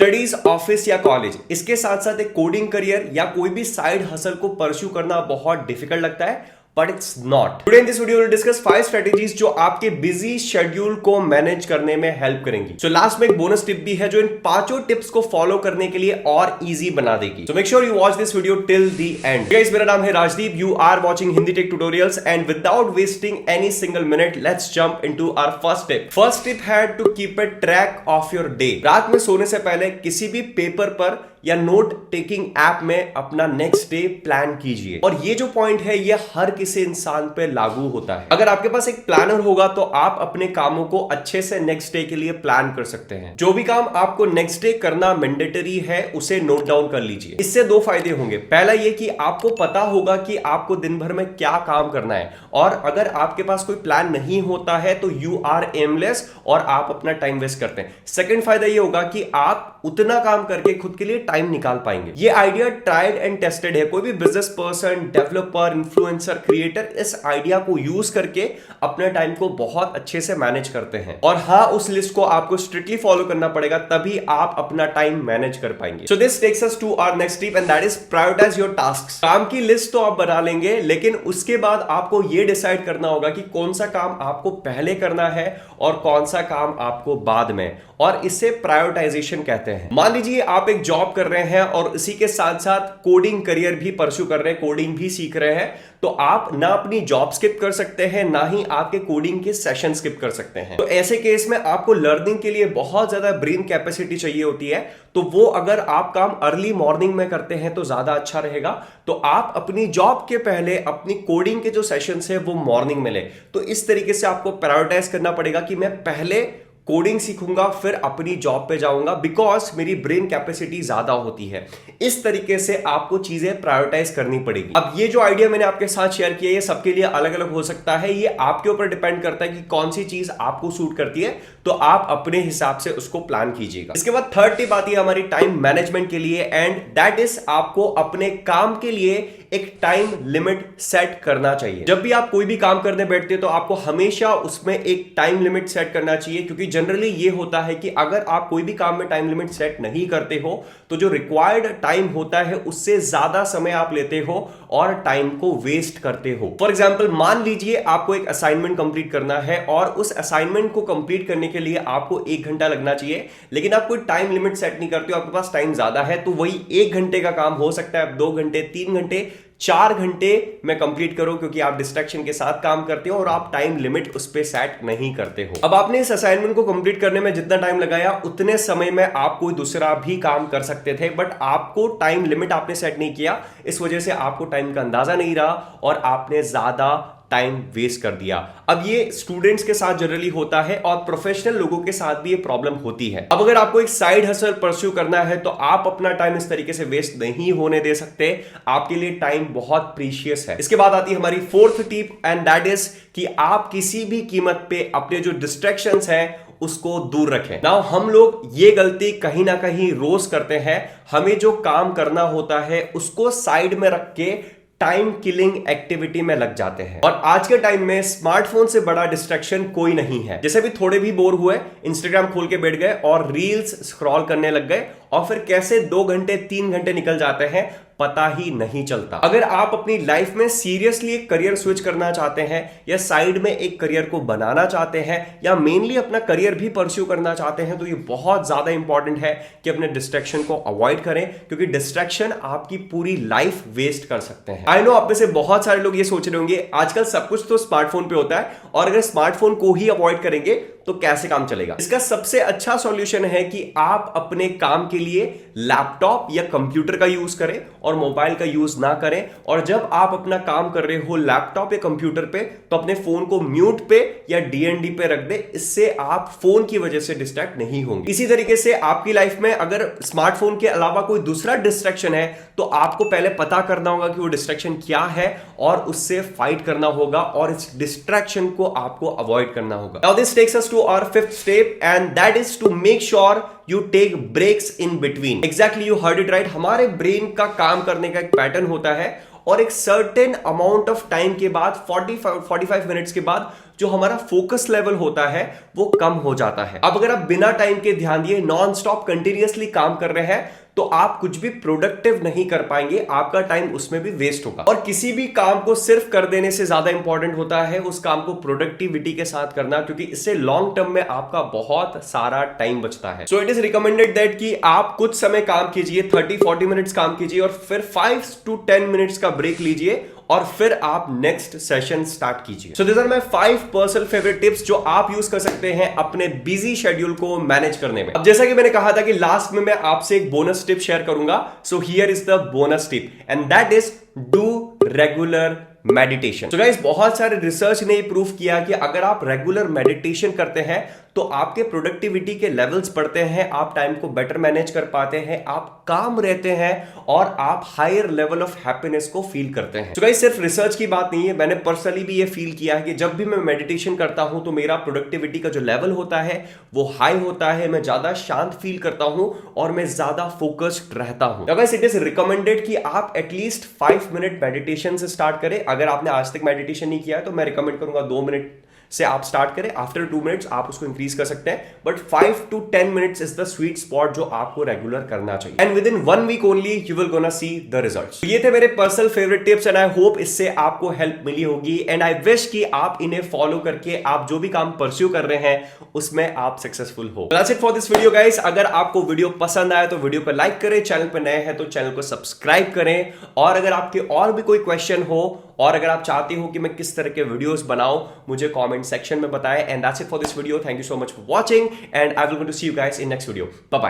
Studies, office या college, इसके साथ साथ एक कोडिंग करियर या कोई भी साइड हसल को परस्यू करना बहुत डिफिकल्ट लगता है, but it's not. Today in this video will discuss 5 strategies जो आपके बिजी शेड्यूल को मैनेज करने में हेल्प करेंगी। सो लास्ट में एक बोनस टिप भी है जो इन पांचों टिप्स को फॉलो करने के लिए और इजी बना देगी। So make sure you watch this video till the end. Guys, मेरा नाम है Rajdeep, you are watching Hindi tech tutorials and without wasting any single minute let's jump into our first tip. First tip है to keep a track of your day. रात में सोने से पहले किसी भी पेपर पर या नोट टेकिंग ऐप में अपना नेक्स्ट डे प्लान कीजिए। और ये जो पॉइंट है ये हर किसी इंसान पे लागू होता है। अगर आपके पास एक प्लानर होगा तो आप अपने कामों को अच्छे से नेक्स्ट डे के लिए प्लान कर सकते हैं। जो भी काम आपको नेक्स्ट डे करना मैंडेटरी है उसे नोट डाउन कर लीजिए। इससे दो फायदे होंगे। पहला ये कि आपको पता होगा कि आपको दिन भर में क्या काम करना है, और अगर आपके पास कोई प्लान नहीं होता है तो यू आर एमलेस और आप अपना टाइम वेस्ट करते हैं। सेकंड फायदा ये होगा कि आप उतना काम करके खुद के लिए टाइम निकाल पाएंगे। ये आइडिया ट्राइड एंड टेस्टेड है। कोई भी business person, developer, influencer, creator इस आइडिया को यूज करके अपने टाइम को बहुत अच्छे से मैनेज करते हैं। और हाँ, उस लिस्ट को आपको स्ट्रिक्टली फॉलो करना पड़ेगा, तभी आप अपना टाइम मैनेज कर पाएंगे। So this takes us to our next tip and that is prioritise your tasks. काम की लिस्ट तो आप बना लेंगे, लेकिन उसके बाद आपको यह डिसाइड करना होगा कि कौन सा काम आपको पहले करना है और कौन सा काम आपको बाद में, और इसे प्रायोरिटाइजेशन कहते हैं। मान लीजिए आप एक जॉब कर रहे हैं और इसी के साथ साथ कोडिंग करियर भी परस्यू कर रहे हैं, कोडिंग भी सीख रहे हैं, तो आप ना अपनी जॉब स्किप कर सकते हैं, ना ही आपके कोडिंग के सेशन स्किप कर सकते हैं। तो ऐसे केस में आपको लर्निंग के लिए बहुत ज्यादा ब्रेन कैपेसिटी चाहिए होती है। तो वो अगर आप काम अर्ली मॉर्निंग में करते हैं तो ज्यादा अच्छा रहेगा। तो आप अपनी जॉब के पहले अपनी कोडिंग के जो सेशंस है वो मॉर्निंग में ले। तो इस तरीके से आपको प्रायोरिटाइज करना पड़ेगा कि मैं पहले कोडिंग सीखूंगा फिर अपनी जॉब पे जाऊंगा, बिकॉज मेरी ब्रेन कैपेसिटी ज्यादा होती है। इस तरीके से आपको चीजें प्रायोरिटाइज करनी पड़ेगी। अब ये जो आइडिया मैंने आपके साथ शेयर किया ये सबके लिए अलग अलग हो सकता है। ये आपके ऊपर डिपेंड करता है कि कौन सी चीज आपको सूट करती है, तो आप अपने हिसाब से उसको प्लान कीजिएगा। इसके बाद थर्ड टिप आती है हमारी टाइम मैनेजमेंट के लिए, एंड दैट इज आपको अपने काम के लिए एक टाइम लिमिट सेट करना चाहिए। जब भी आप कोई भी काम करने बैठते हैं तो आपको हमेशा उसमें एक टाइम लिमिट सेट करना चाहिए, क्योंकि जनरली ये होता है कि अगर आप कोई भी काम में टाइम लिमिट सेट नहीं करते हो तो जो रिक्वायर्ड टाइम होता है उससे ज्यादा समय आप लेते हो और टाइम को वेस्ट करते हो। फॉर एग्जाम्पल, मान लीजिए आपको एक असाइनमेंट कंप्लीट करना है और उस असाइनमेंट को कंप्लीट करने के लिए आपको 1 घंटा लगना चाहिए, लेकिन आप कोई टाइम लिमिट सेट नहीं करते हो, आपके पास टाइम ज्यादा है, तो वही 1 घंटे का काम हो सकता है 2 घंटे, 3 घंटे, 4 घंटे में कंप्लीट करो, क्योंकि आप डिस्ट्रैक्शन के साथ काम करते हो और आप टाइम लिमिट उस पे सेट नहीं करते हो। अब आपने इस असाइनमेंट को कंप्लीट करने में जितना टाइम लगाया उतने समय में आप कोई दूसरा भी काम कर सकते थे, बट आपको टाइम लिमिट आपने सेट नहीं किया, इस वजह से आपको टाइम का अंदाजा नहीं रहा और आपने ज्यादा टाइम वेस्ट कर दिया। अब ये स्टूडेंट्स के साथ जनरली होता है और प्रोफेशनल लोगों के साथ भी ये प्रॉब्लम होती है। अब अगर आपको एक साइड हसल परस्यू करना है तो आप अपना टाइम इस तरीके से वेस्ट नहीं होने दे सकते। आपके लिए टाइम बहुत प्रीशियस है। इसके बाद आती है हमारी fourth tip and that is कि आप किसी भी कीमत पे अपने जो डिस्ट्रैक्शंस हैं उसको दूर रखें। नाउ हम लोग ये गलती कहीं ना कहीं रोज करते हैं। हमें जो काम करना होता है उसको साइड में रख के टाइम किलिंग एक्टिविटी में लग जाते हैं। और आज के टाइम में स्मार्टफोन से बड़ा डिस्ट्रैक्शन कोई नहीं है। जैसे भी थोड़े भी बोर हुए, इंस्टाग्राम खोल के बैठ गए और रील्स स्क्रॉल करने लग गए, और फिर कैसे 2 घंटे 3 घंटे निकल जाते हैं पता ही नहीं चलता। अगर आप अपनी लाइफ में सीरियसली एक करियर स्विच करना चाहते हैं, या साइड में एक करियर को बनाना चाहते हैं, या मेनली अपना करियर भी परस्यू करना चाहते हैं, तो ये बहुत ज्यादा इंपॉर्टेंट है कि अपने डिस्ट्रैक्शन को अवॉइड करें, क्योंकि डिस्ट्रैक्शन आपकी पूरी लाइफ वेस्ट कर सकते हैं। आई नो आप में से बहुत सारे लोग ये सोच रहे होंगे आजकल सब कुछ तो स्मार्टफोन पे होता है, और अगर स्मार्टफोन को ही अवॉइड करेंगे तो कैसे काम चलेगा। इसका सबसे अच्छा सॉल्यूशन है कि आप अपने काम के लिए लैपटॉप या कंप्यूटर का यूज करें और मोबाइल का यूज ना करें। और जब आप अपना काम कर रहे हो लैपटॉप या कंप्यूटर पे, तो अपने फोन को म्यूट पे या डीएनडी पे रख दे। इससे आप फोन की वजह से डिस्ट्रैक्ट नहीं होंगे। इसी तरीके से आपकी लाइफ में अगर स्मार्टफोन के अलावा कोई दूसरा डिस्ट्रैक्शन है तो आपको पहले पता करना होगा कि वो डिस्ट्रैक्शन क्या है और उससे फाइट करना होगा, और इस डिस्ट्रैक्शन को आपको अवॉइड करना होगा। Now this takes us to our fifth step and that is to make sure you take breaks in between. Exactly, you heard it right. हमारे ब्रेन का काम करने का एक पैटर्न होता है, और एक सर्टेन अमाउंट ऑफ टाइम के बाद 45 मिनट्स के बाद जो हमारा फोकस लेवल होता है वो कम हो जाता है। अब अगर आप बिना टाइम के ध्यान दिए नॉन स्टॉप कंटिन्यूअसली काम कर रहे हैं तो आप कुछ भी प्रोडक्टिव नहीं कर पाएंगे, आपका टाइम उसमें भी वेस्ट होगा। और किसी भी काम को सिर्फ कर देने से ज्यादा इंपॉर्टेंट होता है उस काम को प्रोडक्टिविटी के साथ करना, क्योंकि इससे लॉन्ग टर्म में आपका बहुत सारा टाइम बचता है। So it is recommended that कि आप कुछ समय काम कीजिए, 30-40 मिनट्स काम कीजिए और फिर 5 to 10 मिनट्स का ब्रेक लीजिए और फिर आप नेक्स्ट सेशन स्टार्ट कीजिए। So this are my 5 personal favourite tips जो आप यूज कर सकते हैं अपने बिजी शेड्यूल को मैनेज करने में। अब जैसा कि मैंने कहा था कि लास्ट में मैं आपसे एक बोनस टिप शेयर करूंगा, so here is the bonus tip and that is do regular meditation. तो गाइस बहुत सारे रिसर्च ने प्रूव किया कि अगर आप रेगुलर मेडिटेशन करते हैं तो आपके प्रोडक्टिविटी के लेवल्स बढ़ते हैं, आप टाइम को बेटर मैनेज कर पाते हैं, आप काम रहते हैं और आप हायर लेवल ऑफ हैप्पीनेस को फील करते हैं। तो गाइस सिर्फ रिसर्च की बात नहीं है, मैंने पर्सनली भी ये फील किया है कि जब भी मैं मेडिटेशन करता हूं तो मेरा प्रोडक्टिविटी का जो लेवल होता है वो हाई होता है, मैं ज्यादा शांत फील करता हूं और मैं ज्यादा फोकस्ड रहता हूं। तो गाइस इट इज रिकमेंडेड कि आप एटलीस्ट 5 मिनट मेडिटेशन से स्टार्ट करें। अगर आपने आज तक मेडिटेशन नहीं किया है तो मैं रिकमेंड करूंगा 2 मिनट से आप स्टार्ट करें, आफ्टर 2 मिनट्स आप उसको इंक्रीज कर सकते हैं, but 5 to 10 minutes is the sweet spot जो आपको रेगुलर करना चाहिए and within 1 week only you will gonna see the results. ये थे मेरे personal favourite tips and I hope इससे आपको हेल्प मिली होगी एंड आई विश कि आप इन्हें फॉलो करके आप जो भी काम परस्यू कर रहे हैं उसमें आप सक्सेसफुल हो। That's it for this video guys. अगर आपको वीडियो पसंद आया तो वीडियो को लाइक करें, चैनल पर नए हैं तो चैनल को सब्सक्राइब करें और अगर आपके और भी कोई क्वेश्चन हो और अगर आप चाहते हो कि मैं किस तरह के वीडियोस बनाऊं मुझे कमेंट सेक्शन में बताएं। And that's it for this video. Thank you so much for watching and I will going to see you guys in next video. Bye bye.